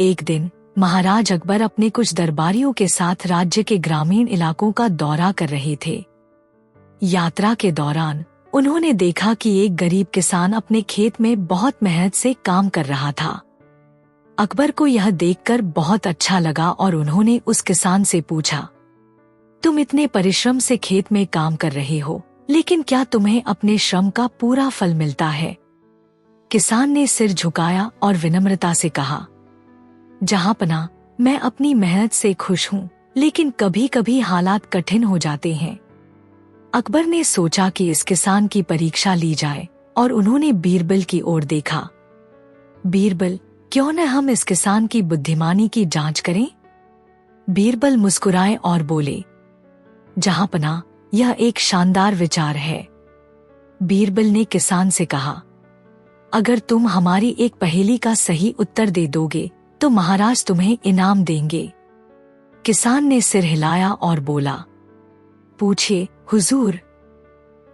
एक दिन महाराज अकबर अपने कुछ दरबारियों के साथ राज्य के ग्रामीण इलाकों का दौरा कर रहे थे। यात्रा के दौरान उन्होंने देखा कि एक गरीब किसान अपने खेत में बहुत मेहनत से काम कर रहा था। अकबर को यह देखकर बहुत अच्छा लगा और उन्होंने उस किसान से पूछा, तुम इतने परिश्रम से खेत में काम कर रहे हो, लेकिन क्या तुम्हें अपने श्रम का पूरा फल मिलता है? किसान ने सिर झुकाया और विनम्रता से कहा, जहांपना, मैं अपनी मेहनत से खुश हूँ, लेकिन कभी कभी हालात कठिन हो जाते हैं। अकबर ने सोचा कि इस किसान की परीक्षा ली जाए और उन्होंने बीरबल की ओर देखा। बीरबल, क्यों न हम इस किसान की बुद्धिमानी की जांच करें? बीरबल मुस्कुराए और बोले, जहांपना, यह एक शानदार विचार है। बीरबल ने किसान से कहा, अगर तुम हमारी एक पहेली का सही उत्तर दे दोगे तो महाराज तुम्हें इनाम देंगे। किसान ने सिर हिलाया और बोला, पूछिए हुजूर।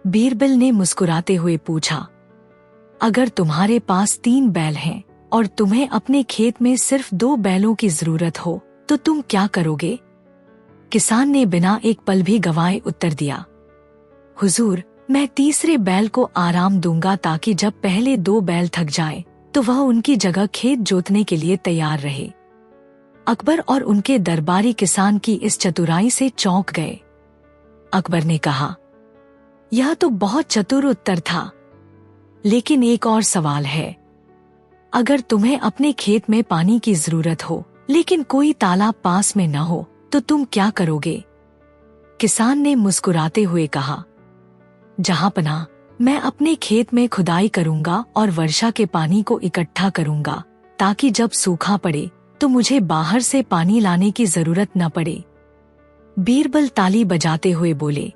बीरबल ने मुस्कुराते हुए पूछा, अगर तुम्हारे पास 3 बैल हैं और तुम्हें अपने खेत में सिर्फ 2 बैलों की जरूरत हो तो तुम क्या करोगे? किसान ने बिना एक पल भी गंवाए उत्तर दिया, हुजूर, मैं तीसरे बैल को आराम दूंगा ताकि जब पहले 2 बैल थक जाएं, तो वह उनकी जगह खेत जोतने के लिए तैयार रहे। अकबर और उनके दरबारी किसान की इस चतुराई से चौंक गए। अकबर ने कहा, यह तो बहुत चतुर उत्तर था, लेकिन एक और सवाल है। अगर तुम्हें अपने खेत में पानी की जरूरत हो लेकिन कोई तालाब पास में न हो तो तुम क्या करोगे? किसान ने मुस्कुराते हुए कहा, जहांपना, मैं अपने खेत में खुदाई करूंगा और वर्षा के पानी को इकट्ठा करूंगा ताकि जब सूखा पड़े तो मुझे बाहर से पानी लाने की जरूरत न पड़े। बीरबल ताली बजाते हुए बोले,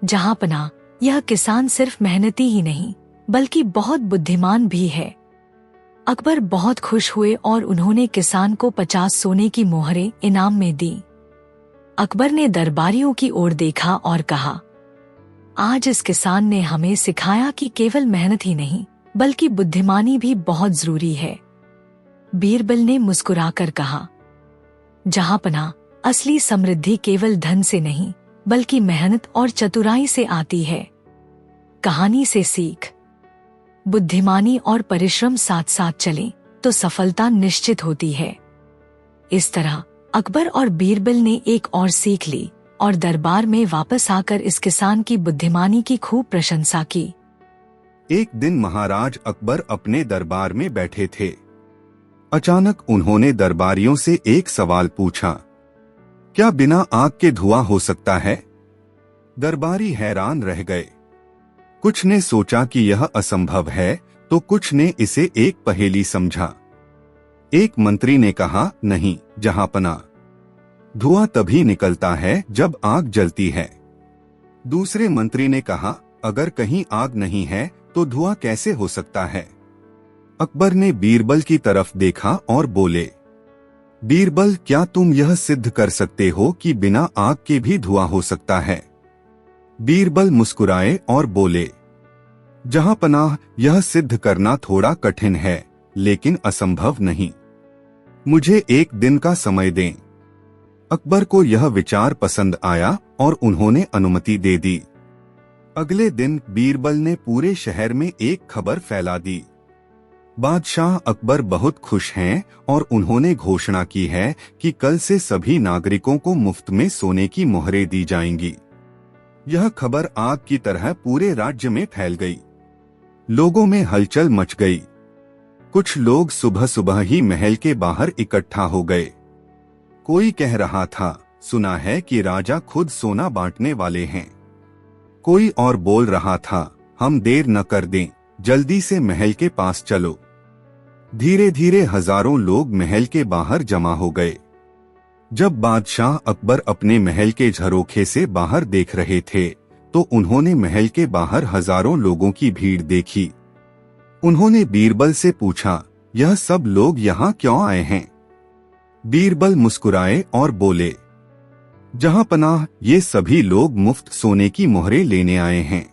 जहांपना, यह किसान सिर्फ मेहनती ही नहीं बल्कि बहुत बुद्धिमान भी है। अकबर बहुत खुश हुए और उन्होंने किसान को 50 सोने की मोहरें इनाम में दी। अकबर ने दरबारियों की ओर देखा और कहा, आज इस किसान ने हमें सिखाया कि केवल मेहनत ही नहीं बल्कि बुद्धिमानी भी बहुत जरूरी है। बीरबल ने मुस्कुराकर कहा, जहांपना, असली समृद्धि केवल धन से नहीं बल्कि मेहनत और चतुराई से आती है। कहानी से सीख, बुद्धिमानी और परिश्रम साथ साथ चलें तो सफलता निश्चित होती है। इस तरह अकबर और बीरबल ने एक और सीख ली और दरबार में वापस आकर इस किसान की बुद्धिमानी की खूब प्रशंसा की। एक दिन महाराज अकबर अपने दरबार में बैठे थे। अचानक उन्होंने दरबारियों से एक सवाल पूछा, क्या बिना आग के धुआं हो सकता है? दरबारी हैरान रह गए। कुछ ने सोचा कि यह असंभव है तो कुछ ने इसे एक पहेली समझा। एक मंत्री ने कहा, नहीं जहांपना, धुआं तभी निकलता है जब आग जलती है। दूसरे मंत्री ने कहा, अगर कहीं आग नहीं है तो धुआं कैसे हो सकता है? अकबर ने बीरबल की तरफ देखा और बोले, बीरबल, क्या तुम यह सिद्ध कर सकते हो कि बिना आग के भी धुआं हो सकता है? बीरबल मुस्कुराए और बोले, जहांपनाह, यह सिद्ध करना थोड़ा कठिन है लेकिन असंभव नहीं। मुझे एक दिन का समय दें। अकबर को यह विचार पसंद आया और उन्होंने अनुमति दे दी। अगले दिन बीरबल ने पूरे शहर में एक खबर फैला दी। बादशाह अकबर बहुत खुश हैं और उन्होंने घोषणा की है कि कल से सभी नागरिकों को मुफ्त में सोने की मोहरें दी जाएंगी। यह खबर आग की तरह पूरे राज्य में फैल गई। लोगों में हलचल मच गई। कुछ लोग सुबह सुबह ही महल के बाहर इकट्ठा हो गए। कोई कह रहा था, सुना है कि राजा खुद सोना बांटने वाले हैं। कोई और बोल रहा था, हम देर न कर दें, जल्दी से महल के पास चलो। धीरे धीरे हजारों लोग महल के बाहर जमा हो गए। जब बादशाह अकबर अपने महल के झरोखे से बाहर देख रहे थे तो उन्होंने महल के बाहर हजारों लोगों की भीड़ देखी। उन्होंने बीरबल से पूछा, यह सब लोग यहाँ क्यों आए हैं? बीरबल मुस्कुराए और बोले, जहांपनाह, ये सभी लोग मुफ्त सोने की मोहरें लेने आए हैं।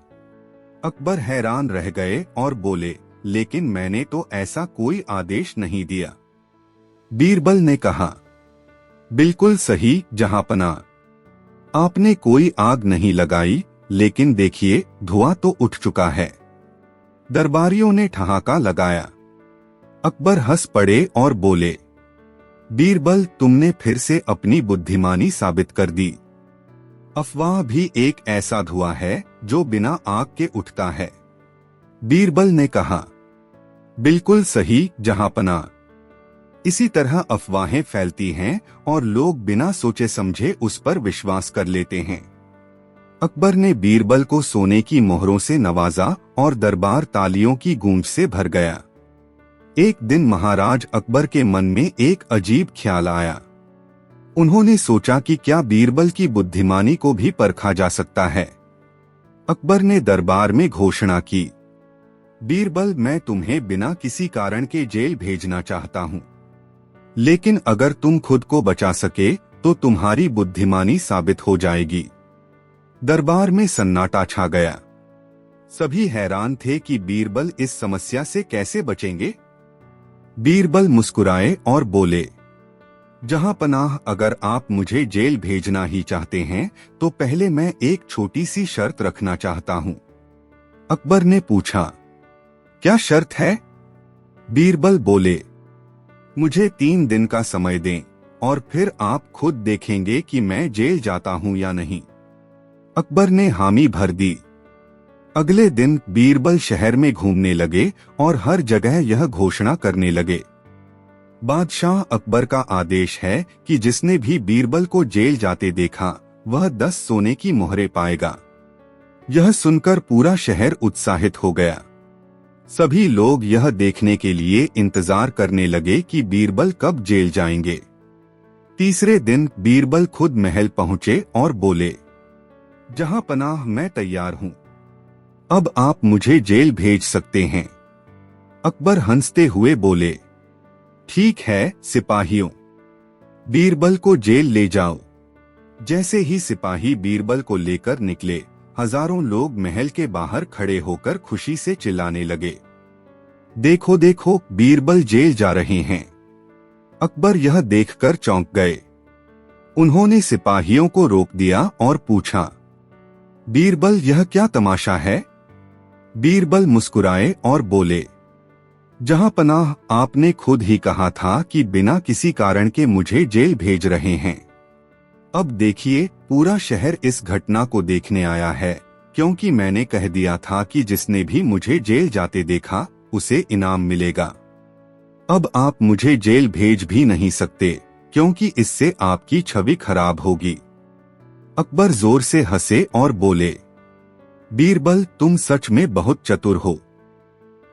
अकबर हैरान रह गए और बोले, लेकिन मैंने तो ऐसा कोई आदेश नहीं दिया। बीरबल ने कहा, बिल्कुल सही जहांपना। आपने कोई आग नहीं लगाई, लेकिन देखिए धुआं तो उठ चुका है। दरबारियों ने ठहाका लगाया। अकबर हंस पड़े और बोले, बीरबल तुमने फिर से अपनी बुद्धिमानी साबित कर दी। अफवाह भी एक ऐसा धुआं है जो बिना आग के उठता है। बीरबल ने कहा, बिल्कुल सही जहांपना। इसी तरह अफवाहें फैलती हैं और लोग बिना सोचे समझे उस पर विश्वास कर लेते हैं। अकबर ने बीरबल को सोने की मोहरों से नवाजा और दरबार तालियों की गूंज से भर गया। एक दिन महाराज अकबर के मन में एक अजीब ख्याल आया। उन्होंने सोचा कि क्या बीरबल की बुद्धिमानी को भी परखा जा सकता है। अकबर ने दरबार में घोषणा की, बीरबल मैं तुम्हें बिना किसी कारण के जेल भेजना चाहता हूं, लेकिन अगर तुम खुद को बचा सके तो तुम्हारी बुद्धिमानी साबित हो जाएगी। दरबार में सन्नाटा छा गया। सभी हैरान थे कि बीरबल इस समस्या से कैसे बचेंगे। बीरबल मुस्कुराए और बोले, जहांपनाह अगर आप मुझे जेल भेजना ही चाहते हैं तो पहले मैं एक छोटी सी शर्त रखना चाहता हूं। अकबर ने पूछा, क्या शर्त है? बीरबल बोले, मुझे 3 दिन का समय दें और फिर आप खुद देखेंगे कि मैं जेल जाता हूं या नहीं। अकबर ने हामी भर दी। अगले दिन बीरबल शहर में घूमने लगे और हर जगह यह घोषणा करने लगे, बादशाह अकबर का आदेश है कि जिसने भी बीरबल को जेल जाते देखा वह 10 सोने की मोहरें पाएगा। यह सुनकर पूरा शहर उत्साहित हो गया। सभी लोग यह देखने के लिए इंतजार करने लगे कि बीरबल कब जेल जाएंगे। तीसरे दिन बीरबल खुद महल पहुंचे और बोले, जहांपनाह मैं तैयार हूं, अब आप मुझे जेल भेज सकते हैं। अकबर हंसते हुए बोले, ठीक है सिपाहियों, बीरबल को जेल ले जाओ। जैसे ही सिपाही बीरबल को लेकर निकले, हजारों लोग महल के बाहर खड़े होकर खुशी से चिल्लाने लगे, देखो देखो बीरबल जेल जा रहे हैं। अकबर यह देखकर चौंक गए। उन्होंने सिपाहियों को रोक दिया और पूछा, बीरबल यह क्या तमाशा है? बीरबल मुस्कुराए और बोले, जहांपनाह आपने खुद ही कहा था कि बिना किसी कारण के मुझे जेल भेज रहे हैं। अब देखिए पूरा शहर इस घटना को देखने आया है, क्योंकि मैंने कह दिया था कि जिसने भी मुझे जेल जाते देखा उसे इनाम मिलेगा। अब आप मुझे जेल भेज भी नहीं सकते, क्योंकि इससे आपकी छवि खराब होगी। अकबर जोर से हंसे और बोले, बीरबल तुम सच में बहुत चतुर हो।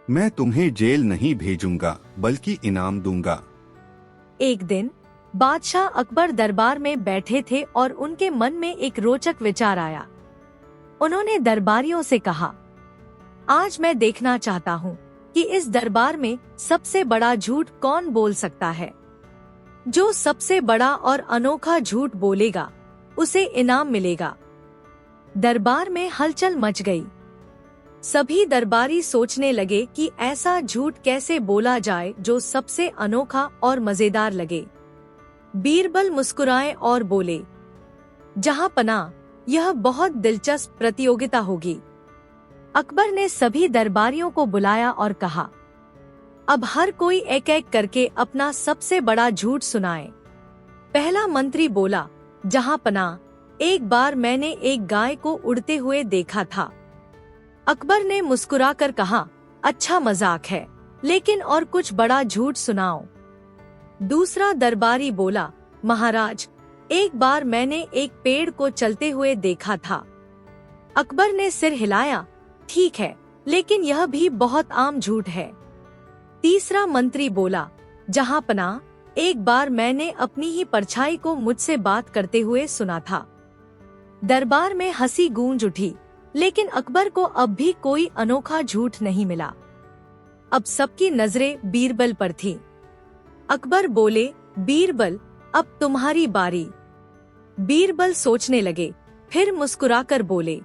मैं तुम्हें जेल नहीं भेजूंगा बल्कि इनाम दूंगा। एक दिन बादशाह अकबर दरबार में बैठे थे और उनके मन में एक रोचक विचार आया। उन्होंने दरबारियों से कहा, आज मैं देखना चाहता हूँ कि इस दरबार में सबसे बड़ा झूठ कौन बोल सकता है। जो सबसे बड़ा और अनोखा झूठ बोलेगा उसे इनाम मिलेगा। दरबार में हलचल मच गई। सभी दरबारी सोचने लगे कि ऐसा झूठ कैसे बोला जाए जो सबसे अनोखा और मजेदार लगे। बीरबल मुस्कुराए और बोले, जहांपनाह यह बहुत दिलचस्प प्रतियोगिता होगी। अकबर ने सभी दरबारियों को बुलाया और कहा, अब हर कोई एक एक करके अपना सबसे बड़ा झूठ सुनाए। पहला मंत्री बोला, जहांपनाह एक बार मैंने एक गाय को उड़ते हुए देखा था। अकबर ने मुस्कुराकर कहा, अच्छा मजाक है, लेकिन और कुछ बड़ा झूठ सुनाओ। दूसरा दरबारी बोला, महाराज एक बार मैंने एक पेड़ को चलते हुए देखा था। अकबर ने सिर हिलाया, ठीक है, लेकिन यह भी बहुत आम झूठ है। तीसरा मंत्री बोला, जहांपनाह एक बार मैंने अपनी ही परछाई को मुझसे बात करते हुए सुना था। दरबार में हंसी गूंज उठी, लेकिन अकबर को अब भी कोई अनोखा झूठ नहीं मिला। अब सबकी नजरें बीरबल पर थीं। अकबर बोले, बीरबल अब तुम्हारी बारी। बीरबल सोचने लगे, फिर मुस्कुराकर बोले,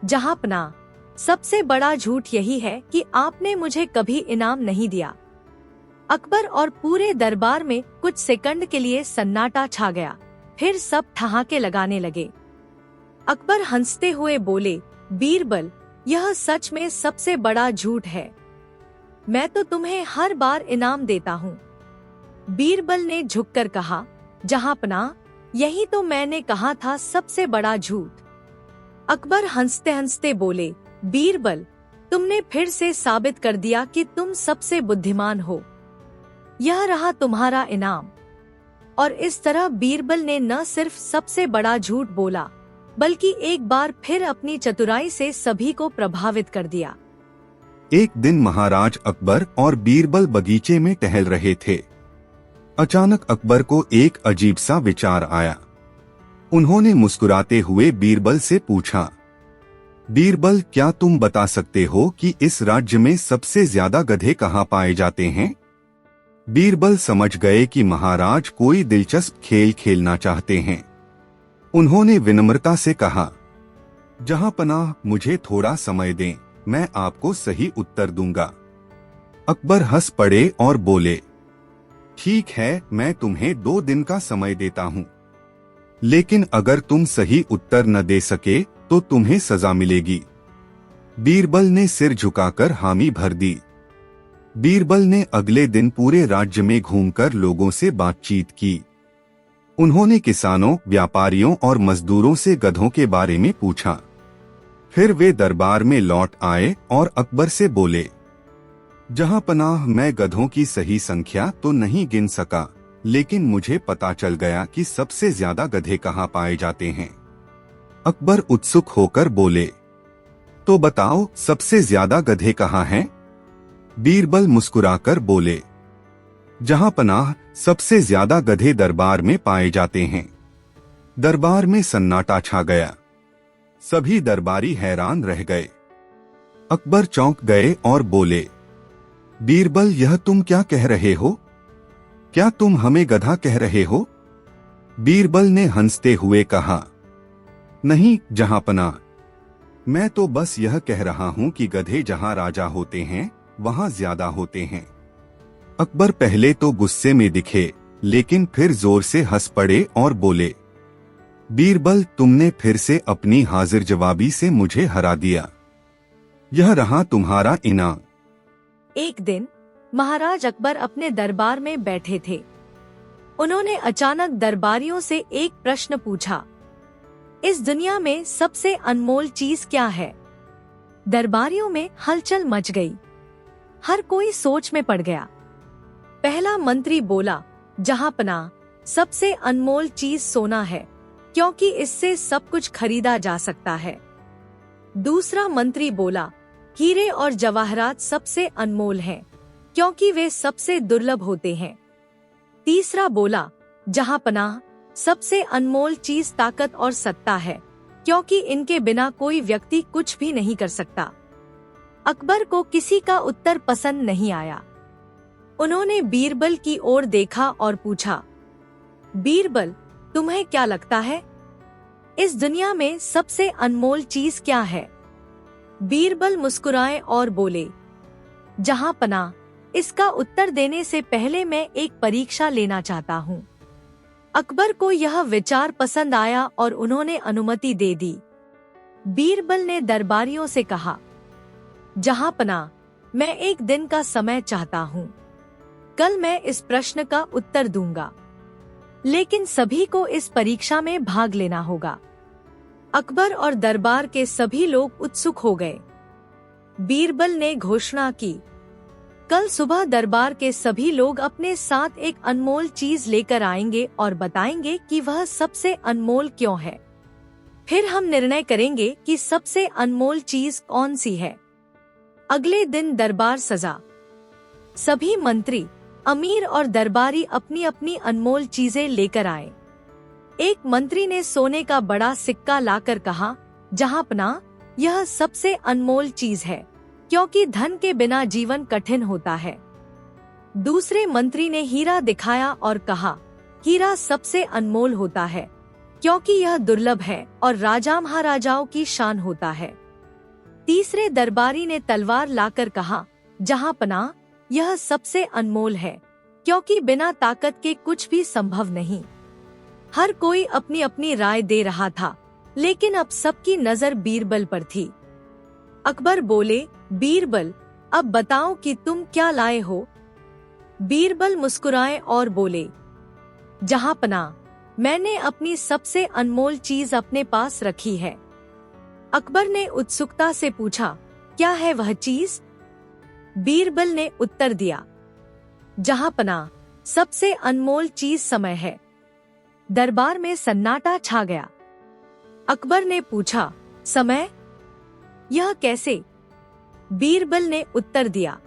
जहांपनाह सबसे बड़ा झूठ यही है कि आपने मुझे कभी इनाम नहीं दिया। अकबर और पूरे दरबार में कुछ सेकंड के लिए सन्नाटा छा गया। फिर सब ठहाके लगाने लगे। अकबर हंसते हुए बोले, बीरबल, यह सच में सबसे बड़ा झूठ है। मैं तो तुम्हें हर बार इनाम देता हूँ। बीरबल ने झुककर कहा, जहांपनाह, यही तो मैंने कहा था सबसे बड़ा झूठ। अकबर हंसते हंसते बोले, बीरबल, तुमने फिर से साबित कर दिया कि तुम सबसे बुद्धिमान हो। यह रहा तुम्हारा इनाम। और इस तरह बीरबल ने न सिर्फ सबसे बड़ा झूठ बोला, बल्कि एक बार फिर अपनी चतुराई से सभी को प्रभावित कर दिया। एक दिन महाराज अकबर और बीरबल बगीचे में टहल रहे थे। अचानक अकबर को एक अजीब सा विचार आया। उन्होंने मुस्कुराते हुए बीरबल से पूछा, बीरबल, क्या तुम बता सकते हो कि इस राज्य में सबसे ज्यादा गधे कहाँ पाए जाते हैं? बीरबल समझ गए कि महाराज कोई दिलचस्प खेल खेलना चाहते हैं। उन्होंने विनम्रता से कहा, जहांपनाह, मुझे थोड़ा समय दें, मैं आपको सही उत्तर दूंगा। अकबर हंस पड़े और बोले, ठीक है, मैं तुम्हें 2 दिन का समय देता हूँ, लेकिन अगर तुम सही उत्तर न दे सके तो तुम्हें सजा मिलेगी। बीरबल ने सिर झुकाकर हामी भर दी। बीरबल ने अगले दिन पूरे राज्य में घूमकर लोगों से बातचीत की। उन्होंने किसानों, व्यापारियों और मजदूरों से गधों के बारे में पूछा। फिर वे दरबार में लौट आए और अकबर से बोले, जहांपनाह, मैं गधों की सही संख्या तो नहीं गिन सका, लेकिन मुझे पता चल गया कि सबसे ज्यादा गधे कहाँ पाए जाते हैं। अकबर उत्सुक होकर बोले, तो बताओ, सबसे ज्यादा गधे कहाँ हैं? बीरबल मुस्कुराकर बोले, जहांपनाह, सबसे ज्यादा गधे दरबार में पाए जाते हैं। दरबार में सन्नाटा छा गया। सभी दरबारी हैरान रह गए। अकबर चौंक गए और बोले, बीरबल, यह तुम क्या कह रहे हो? क्या तुम हमें गधा कह रहे हो? बीरबल ने हंसते हुए कहा, नहीं जहांपनाह, मैं तो बस यह कह रहा हूं कि गधे जहां राजा होते हैं वहां ज्यादा होते हैं। अकबर पहले तो गुस्से में दिखे, लेकिन फिर जोर से हंस पड़े और बोले, बीरबल, तुमने फिर से अपनी हाजिर जवाबी से मुझे हरा दिया। यह रहा तुम्हारा इनाम। एक दिन महाराज अकबर अपने दरबार में बैठे थे। उन्होंने अचानक दरबारियों से एक प्रश्न पूछा, इस दुनिया में सबसे अनमोल चीज क्या है? दरबारियों में हलचल मच गई। हर कोई सोच में पड़ गया। पहला मंत्री बोला, जहांपनाह, सबसे अनमोल चीज सोना है, क्योंकि इससे सब कुछ खरीदा जा सकता है। दूसरा मंत्री बोला, हीरे और जवाहरात सबसे अनमोल हैं, क्योंकि वे सबसे दुर्लभ होते हैं। तीसरा बोला, जहांपनाह, सबसे अनमोल चीज ताकत और सत्ता है, क्योंकि इनके बिना कोई व्यक्ति कुछ भी नहीं कर सकता। अकबर को किसी का उत्तर पसंद नहीं आया। उन्होंने बीरबल की ओर देखा और पूछा, बीरबल, तुम्हें क्या लगता है, इस दुनिया में सबसे अनमोल चीज क्या है? बीरबल मुस्कुराए और बोले, जहांपनाह, इसका उत्तर देने से पहले मैं एक परीक्षा लेना चाहता हूँ। अकबर को यह विचार पसंद आया और उन्होंने अनुमति दे दी। बीरबल ने दरबारियों से कहा, जहांपनाह, मैं एक दिन का समय चाहता हूँ। कल मैं इस प्रश्न का उत्तर दूंगा, लेकिन सभी को इस परीक्षा में भाग लेना होगा। अकबर और दरबार के सभी लोग उत्सुक हो गए। बीरबल ने घोषणा की, कल सुबह दरबार के सभी लोग अपने साथ एक अनमोल चीज लेकर आएंगे और बताएंगे कि वह सबसे अनमोल क्यों है। फिर हम निर्णय करेंगे कि सबसे अनमोल चीज कौन सी है। अगले दिन दरबार सजा। सभी मंत्री, अमीर और दरबारी अपनी अपनी अनमोल चीजें लेकर आए। एक मंत्री ने सोने का बड़ा सिक्का लाकर कहा, जहांपनाह, यह सबसे अनमोल चीज है, क्योंकि धन के बिना जीवन कठिन होता है। दूसरे मंत्री ने हीरा दिखाया और कहा, हीरा सबसे अनमोल होता है, क्योंकि यह दुर्लभ है और राजा महाराजाओं की शान होता है। तीसरे दरबारी ने तलवार लाकर कहा, जहांपनाह, यह सबसे अनमोल है, क्योंकि बिना ताकत के कुछ भी संभव नहीं। हर कोई अपनी अपनी राय दे रहा था, लेकिन अब सबकी नजर बीरबल पर थी। अकबर बोले, बीरबल, अब बताओ कि तुम क्या लाए हो। बीरबल मुस्कुराए और बोले, जहांपनाह, मैंने अपनी सबसे अनमोल चीज अपने पास रखी है। अकबर ने उत्सुकता से पूछा, क्या है वह चीज? बीरबल ने उत्तर दिया, जहांपनाह, सबसे अनमोल चीज समय है। दरबार में सन्नाटा छा गया। अकबर ने पूछा, समय? यह कैसे? बीरबल ने उत्तर दिया,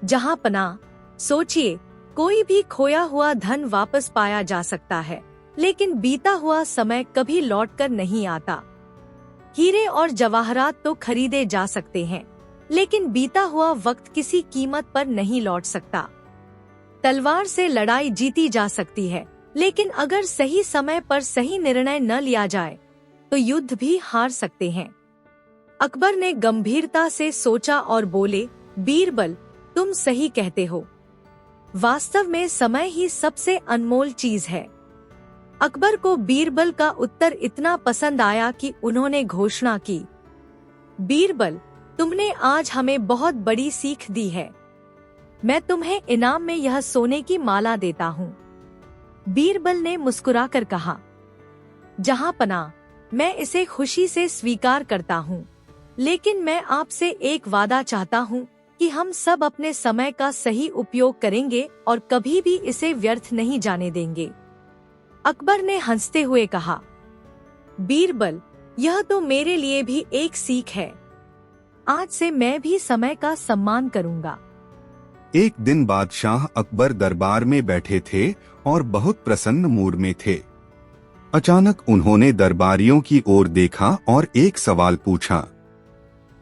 जहांपनाह, सोचिए, कोई भी खोया हुआ धन वापस पाया जा सकता है, लेकिन बीता हुआ समय कभी लौटकर नहीं आता। हीरे और जवाहरात तो खरीदे जा सकते हैं, लेकिन बीता हुआ वक्त किसी कीमत पर नहीं लौट सकता। तलवार से लड़ाई जीती जा सकती है, लेकिन अगर सही समय पर सही निर्णय न लिया जाए तो युद्ध भी हार सकते हैं। अकबर ने गंभीरता से सोचा और बोले, बीरबल, तुम सही कहते हो। वास्तव में समय ही सबसे अनमोल चीज है। अकबर को बीरबल का उत्तर इतना पसंद आया कि उन्होंने घोषणा की, बीरबल, तुमने आज हमें बहुत बड़ी सीख दी है। मैं तुम्हें इनाम में यह सोने की माला देता हूँ। बीरबल ने मुस्कुराकर कहा, जहांपनाह, मैं इसे खुशी से स्वीकार करता हूँ, लेकिन मैं आपसे एक वादा चाहता हूँ कि हम सब अपने समय का सही उपयोग करेंगे और कभी भी इसे व्यर्थ नहीं जाने देंगे। अकबर ने हंसते हुए कहा, बीरबल, यह तो मेरे लिए भी एक सीख है। आज से मैं भी समय का सम्मान करूंगा। एक दिन बादशाह अकबर दरबार में बैठे थे और बहुत प्रसन्न मूड में थे। अचानक उन्होंने दरबारियों की ओर देखा और एक सवाल पूछा,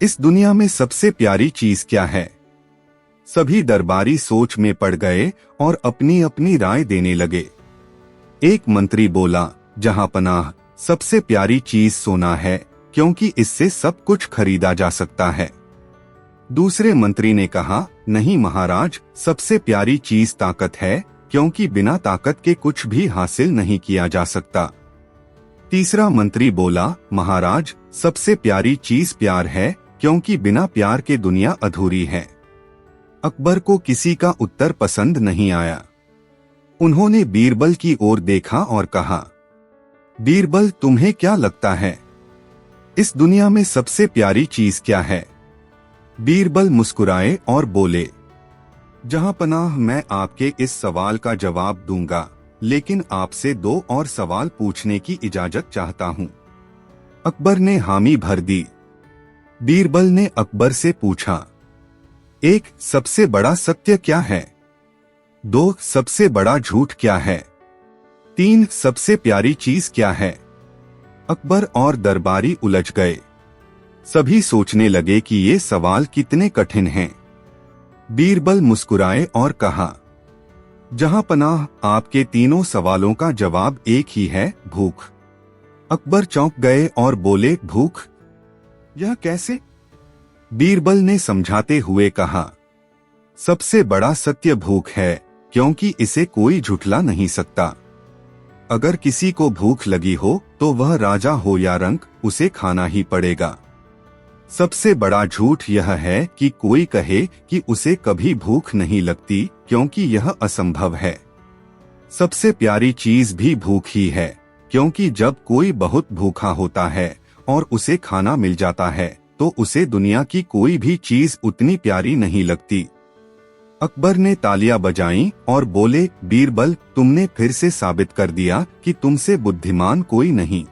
इस दुनिया में सबसे प्यारी चीज क्या है? सभी दरबारी सोच में पड़ गए और अपनी अपनी राय देने लगे। एक मंत्री बोला, जहांपनाह, सबसे प्यारी चीज सोना है, क्योंकि इससे सब कुछ खरीदा जा सकता है। दूसरे मंत्री ने कहा, नहीं महाराज, सबसे प्यारी चीज ताकत है, क्योंकि बिना ताकत के कुछ भी हासिल नहीं किया जा सकता। तीसरा मंत्री बोला, महाराज, सबसे प्यारी चीज प्यार है, क्योंकि बिना प्यार के दुनिया अधूरी है। अकबर को किसी का उत्तर पसंद नहीं आया। उन्होंने बीरबल की ओर देखा और कहा, बीरबल, तुम्हें क्या लगता है, इस दुनिया में सबसे प्यारी चीज क्या है? बीरबल मुस्कुराए और बोले, जहांपनाह, मैं आपके इस सवाल का जवाब दूंगा, लेकिन आपसे दो और सवाल पूछने की इजाजत चाहता हूं। अकबर ने हामी भर दी। बीरबल ने अकबर से पूछा, 1. सबसे बड़ा सत्य क्या है? 2. सबसे बड़ा झूठ क्या है? 3. सबसे प्यारी चीज क्या है? अकबर और दरबारी उलझ गए। सभी सोचने लगे कि ये सवाल कितने कठिन हैं। बीरबल मुस्कुराए और कहा, जहांपनाह, आपके तीनों सवालों का जवाब एक ही है, भूख। अकबर चौंक गए और बोले, भूख? यह कैसे? बीरबल ने समझाते हुए कहा, सबसे बड़ा सत्य भूख है, क्योंकि इसे कोई झुठला नहीं सकता। अगर किसी को भूख लगी हो तो वह राजा हो या रंक, उसे खाना ही पड़ेगा। सबसे बड़ा झूठ यह है कि कोई कहे कि उसे कभी भूख नहीं लगती, क्योंकि यह असंभव है। सबसे प्यारी चीज भी भूख ही है, क्योंकि जब कोई बहुत भूखा होता है और उसे खाना मिल जाता है तो उसे दुनिया की कोई भी चीज उतनी प्यारी नहीं लगती। अकबर ने तालियां बजाईं और बोले, बीरबल, तुमने फिर से साबित कर दिया कि तुमसे बुद्धिमान कोई नहीं।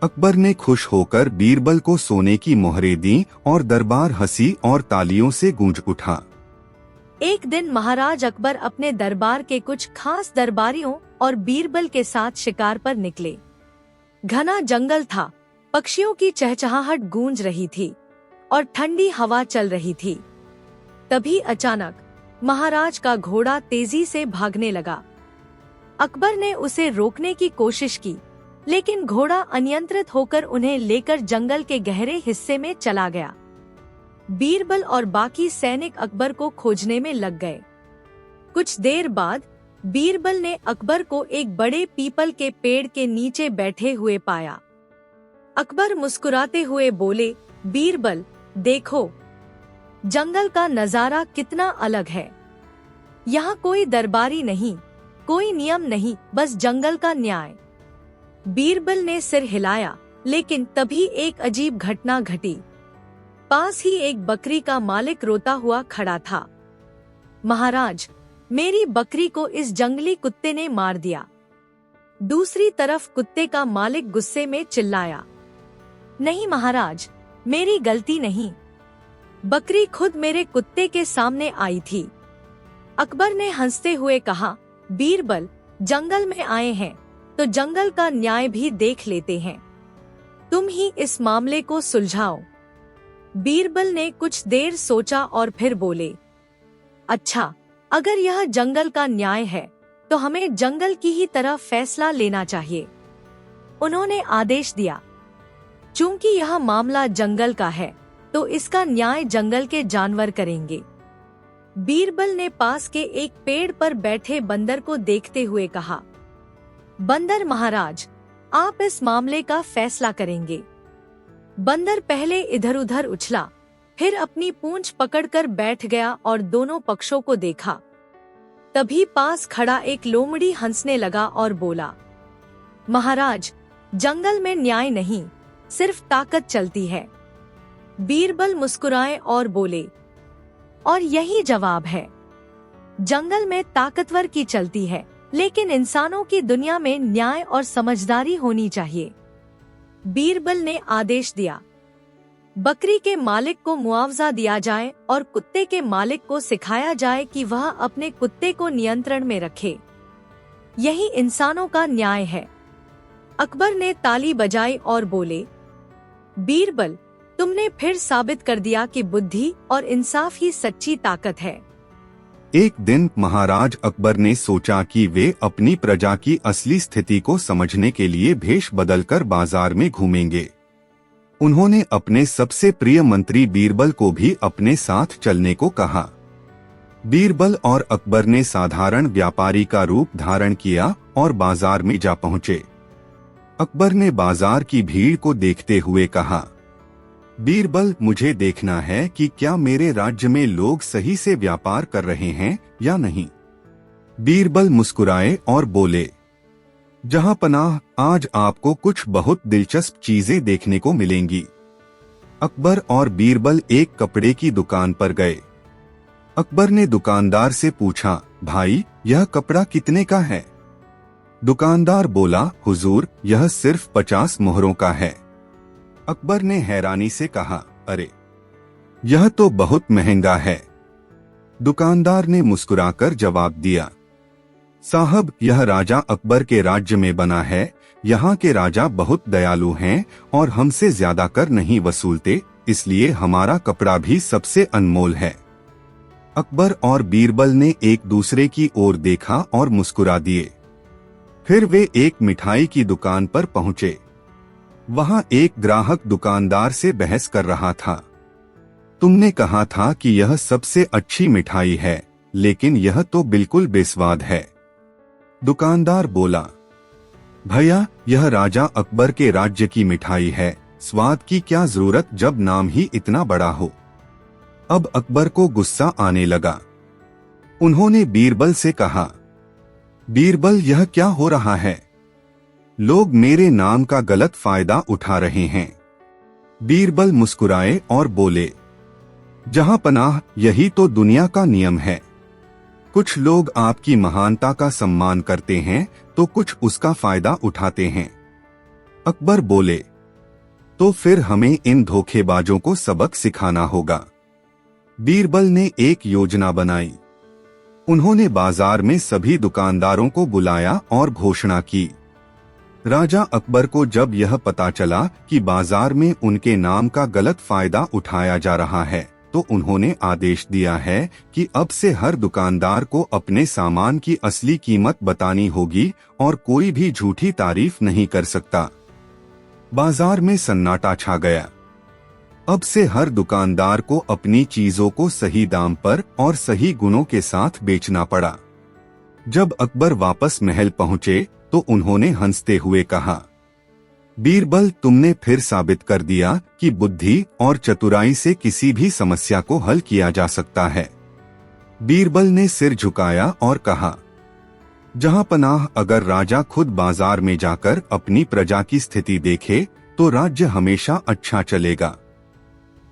अकबर ने खुश होकर बीरबल को सोने की मोहरें दी और दरबार हंसी और तालियों से गूंज उठा। एक दिन महाराज अकबर अपने दरबार के कुछ खास दरबारियों और बीरबल के साथ शिकार पर निकले। घना जंगल था, पक्षियों की चहचहाहट गूंज रही थी और ठंडी हवा चल रही थी। तभी अचानक महाराज का घोड़ा तेजी से भागने लगा। अकबर ने उसे रोकने की कोशिश की, लेकिन घोड़ा अनियंत्रित होकर उन्हें लेकर जंगल के गहरे हिस्से में चला गया। बीरबल और बाकी सैनिक अकबर को खोजने में लग गए। कुछ देर बाद बीरबल ने अकबर को एक बड़े पीपल के पेड़ के नीचे बैठे हुए पाया। अकबर मुस्कुराते हुए बोले, बीरबल, देखो, जंगल का नजारा कितना अलग है। यहाँ कोई दरबारी नहीं, कोई नियम नहीं, बस जंगल का न्याय। बीरबल ने सिर हिलाया, लेकिन तभी एक अजीब घटना घटी। पास ही एक बकरी का मालिक रोता हुआ खड़ा था। महाराज, मेरी बकरी को इस जंगली कुत्ते ने मार दिया। दूसरी तरफ कुत्ते का मालिक गुस्से में चिल्लाया, नहीं महाराज, मेरी गलती नहीं, बकरी खुद मेरे कुत्ते के सामने आई थी। अकबर ने हंसते हुए कहा, बीरबल, जंगल में आए हैं तो जंगल का न्याय भी देख लेते हैं, तुम ही इस मामले को सुलझाओ। बीरबल ने कुछ देर सोचा और फिर बोले, अच्छा, अगर यह जंगल का न्याय है तो हमें जंगल की ही तरह फैसला लेना चाहिए। उन्होंने आदेश दिया, चूंकि यह मामला जंगल का है तो इसका न्याय जंगल के जानवर करेंगे। बीरबल ने पास के एक पेड़ पर बैठे बंदर को देखते हुए कहा, बंदर महाराज, आप इस मामले का फैसला करेंगे। बंदर पहले इधर उधर उछला, फिर अपनी पूंछ पकड़कर बैठ गया और दोनों पक्षों को देखा। तभी पास खड़ा एक लोमड़ी हंसने लगा और बोला, महाराज, जंगल में न्याय नहीं, सिर्फ ताकत चलती है। बीरबल मुस्कुराए और बोले, और यही जवाब है। जंगल में ताकतवर की चलती है, लेकिन इंसानों की दुनिया में न्याय और समझदारी होनी चाहिए। बीरबल ने आदेश दिया, बकरी के मालिक को मुआवजा दिया जाए और कुत्ते के मालिक को सिखाया जाए कि वह अपने कुत्ते को नियंत्रण में रखे। यही इंसानों का न्याय है। अकबर ने ताली बजाई और बोले, बीरबल, तुमने फिर साबित कर दिया कि बुद्धि और इंसाफ ही सच्ची ताकत है। एक दिन महाराज अकबर ने सोचा कि वे अपनी प्रजा की असली स्थिति को समझने के लिए भेष बदलकर बाजार में घूमेंगे। उन्होंने अपने सबसे प्रिय मंत्री बीरबल को भी अपने साथ चलने को कहा। बीरबल और अकबर ने साधारण व्यापारी का रूप धारण किया और बाजार में जा पहुंचे। अकबर ने बाजार की भीड़ को देखते हुए कहा, बीरबल, मुझे देखना है कि क्या मेरे राज्य में लोग सही से व्यापार कर रहे हैं या नहीं। बीरबल मुस्कुराए और बोले, जहां पनाह, आज आपको कुछ बहुत दिलचस्प चीजें देखने को मिलेंगी। अकबर और बीरबल एक कपड़े की दुकान पर गए। अकबर ने दुकानदार से पूछा, भाई, यह कपड़ा कितने का है? दुकानदार बोला, हुजूर, यह सिर्फ 50 मोहरों का है। अकबर ने हैरानी से कहा, अरे, यह तो बहुत महंगा है। दुकानदार ने मुस्कुराकर जवाब दिया, साहब, यह राजा अकबर के राज्य में बना है। यहाँ के राजा बहुत दयालु हैं और हमसे ज्यादा कर नहीं वसूलते, इसलिए हमारा कपड़ा भी सबसे अनमोल है। अकबर और बीरबल ने एक दूसरे की ओर देखा और मुस्कुरा दिए। फिर वे एक मिठाई की दुकान पर पहुंचे। वहां एक ग्राहक दुकानदार से बहस कर रहा था, तुमने कहा था कि यह सबसे अच्छी मिठाई है, लेकिन यह तो बिल्कुल बेस्वाद है। दुकानदार बोला, भैया, यह राजा अकबर के राज्य की मिठाई है, स्वाद की क्या जरूरत जब नाम ही इतना बड़ा हो। अब अकबर को गुस्सा आने लगा। उन्होंने बीरबल से कहा, बीरबल, यह क्या हो रहा है? लोग मेरे नाम का गलत फायदा उठा रहे हैं। बीरबल मुस्कुराए और बोले, जहां पनाह, यही तो दुनिया का नियम है। कुछ लोग आपकी महानता का सम्मान करते हैं तो कुछ उसका फायदा उठाते हैं। अकबर बोले, तो फिर हमें इन धोखेबाजों को सबक सिखाना होगा। बीरबल ने एक योजना बनाई। उन्होंने बाजार में सभी दुकानदारों को बुलाया और घोषणा की। राजा अकबर को जब यह पता चला कि बाजार में उनके नाम का गलत फायदा उठाया जा रहा है, तो उन्होंने आदेश दिया है कि अब से हर दुकानदार को अपने सामान की असली कीमत बतानी होगी और कोई भी झूठी तारीफ नहीं कर सकता। बाजार में सन्नाटा छा गया। अब से हर दुकानदार को अपनी चीजों को सही दाम पर और सही गुणों के साथ बेचना पड़ा। जब अकबर वापस महल पहुंचे तो उन्होंने हंसते हुए कहा, बीरबल, तुमने फिर साबित कर दिया कि बुद्धि और चतुराई से किसी भी समस्या को हल किया जा सकता है। बीरबल ने सिर झुकाया और कहा, जहां पनाह, अगर राजा खुद बाजार में जाकर अपनी प्रजा की स्थिति देखे तो राज्य हमेशा अच्छा चलेगा।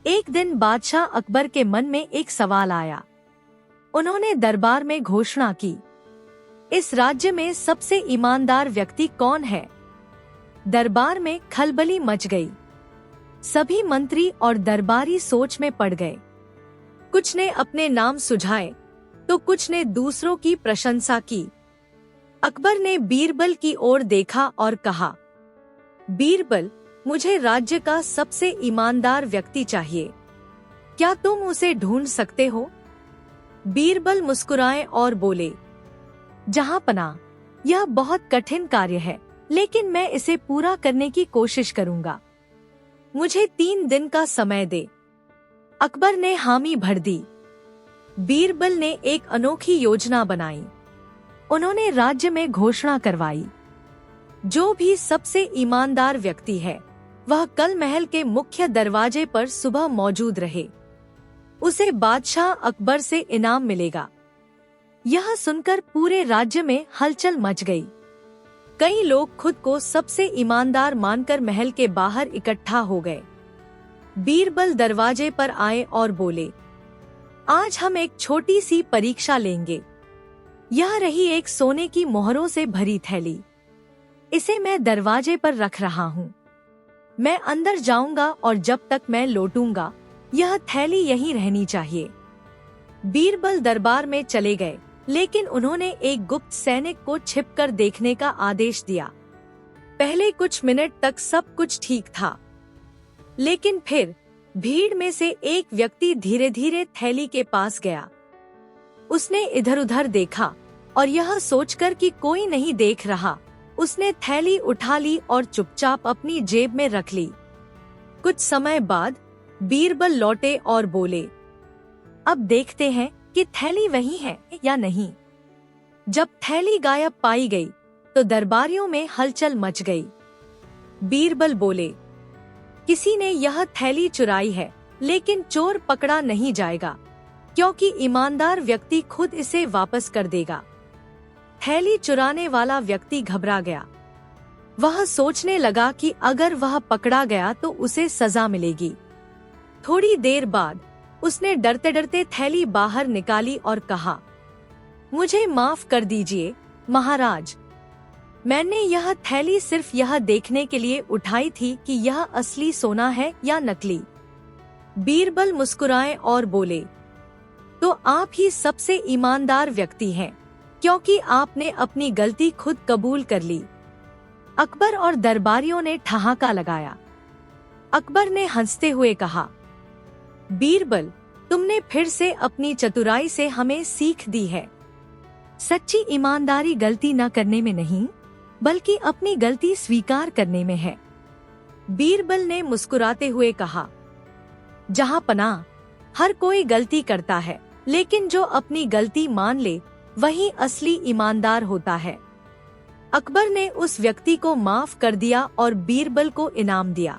एक दिन बादशाह अकबर के मन में एक सवाल आया। उन्होंने दरबार में घोषणा की, इस राज्य में सबसे ईमानदार व्यक्ति कौन है? दरबार में खलबली मच गई। सभी मंत्री और दरबारी सोच में पड़ गए। कुछ ने अपने नाम सुझाए तो कुछ ने दूसरों की प्रशंसा की। अकबर ने बीरबल की ओर देखा और कहा, बीरबल, मुझे राज्य का सबसे ईमानदार व्यक्ति चाहिए। क्या तुम उसे ढूंढ सकते हो? बीरबल मुस्कुराए और बोले, जहां पनाह, यह बहुत कठिन कार्य है, लेकिन मैं इसे पूरा करने की कोशिश करूंगा। मुझे 3 दिन का समय दे। अकबर ने हामी भर दी। बीरबल ने एक अनोखी योजना बनाई। उन्होंने राज्य में घोषणा करवाई, जो भी सबसे ईमानदार व्यक्ति है वह कल महल के मुख्य दरवाजे पर सुबह मौजूद रहे। उसे बादशाह अकबर से इनाम मिलेगा। यह सुनकर पूरे राज्य में हलचल मच गई। कई लोग खुद को सबसे ईमानदार मानकर महल के बाहर इकट्ठा हो गए। बीरबल दरवाजे पर आए और बोले, आज हम एक छोटी सी परीक्षा लेंगे। यह रही एक सोने की मोहरों से भरी थैली। इसे मैं दरवाजे पर रख रहा हूँ। मैं अंदर जाऊंगा और जब तक मैं लौटूंगा यह थैली यहीं रहनी चाहिए। बीरबल दरबार में चले गए, लेकिन उन्होंने एक गुप्त सैनिक को छिपकर देखने का आदेश दिया। पहले कुछ मिनट तक सब कुछ ठीक था, लेकिन फिर भीड़ में से एक व्यक्ति धीरे धीरे थैली के पास गया। उसने इधर उधर देखा और यह सोचकर कि कोई नहीं देख रहा, उसने थैली उठा ली और चुपचाप अपनी जेब में रख ली। कुछ समय बाद बीरबल लौटे और बोले, अब देखते हैं कि थैली वही है या नहीं। जब थैली गायब पाई गई तो दरबारियों में हलचल मच गई। बीरबल बोले, किसी ने यह थैली चुराई है, लेकिन चोर पकड़ा नहीं जाएगा, क्योंकि ईमानदार व्यक्ति खुद इसे वापस कर देगा। थैली चुराने वाला व्यक्ति घबरा गया। वह सोचने लगा कि अगर वह पकड़ा गया तो उसे सजा मिलेगी। थोड़ी देर बाद उसने डरते डरते थैली बाहर निकाली और कहा, मुझे माफ कर दीजिए महाराज, मैंने यह थैली सिर्फ यह देखने के लिए उठाई थी कि यह असली सोना है या नकली। बीरबल मुस्कुराए और बोले, तो आप ही सबसे ईमानदार व्यक्ति हैं, क्योंकि आपने अपनी गलती खुद कबूल कर ली। अकबर और दरबारियों ने ठहाका लगाया। अकबर ने हंसते हुए कहा, बीरबल, तुमने फिर से अपनी चतुराई से हमें सीख दी है। सच्ची ईमानदारी गलती न करने में नहीं, बल्कि अपनी गलती स्वीकार करने में है। बीरबल ने मुस्कुराते हुए कहा, जहां पनाह, हर कोई गलती करता है, लेकिन जो अपनी गलती मान ले वही असली ईमानदार होता है। अकबर ने उस व्यक्ति को माफ कर दिया और बीरबल को इनाम दिया।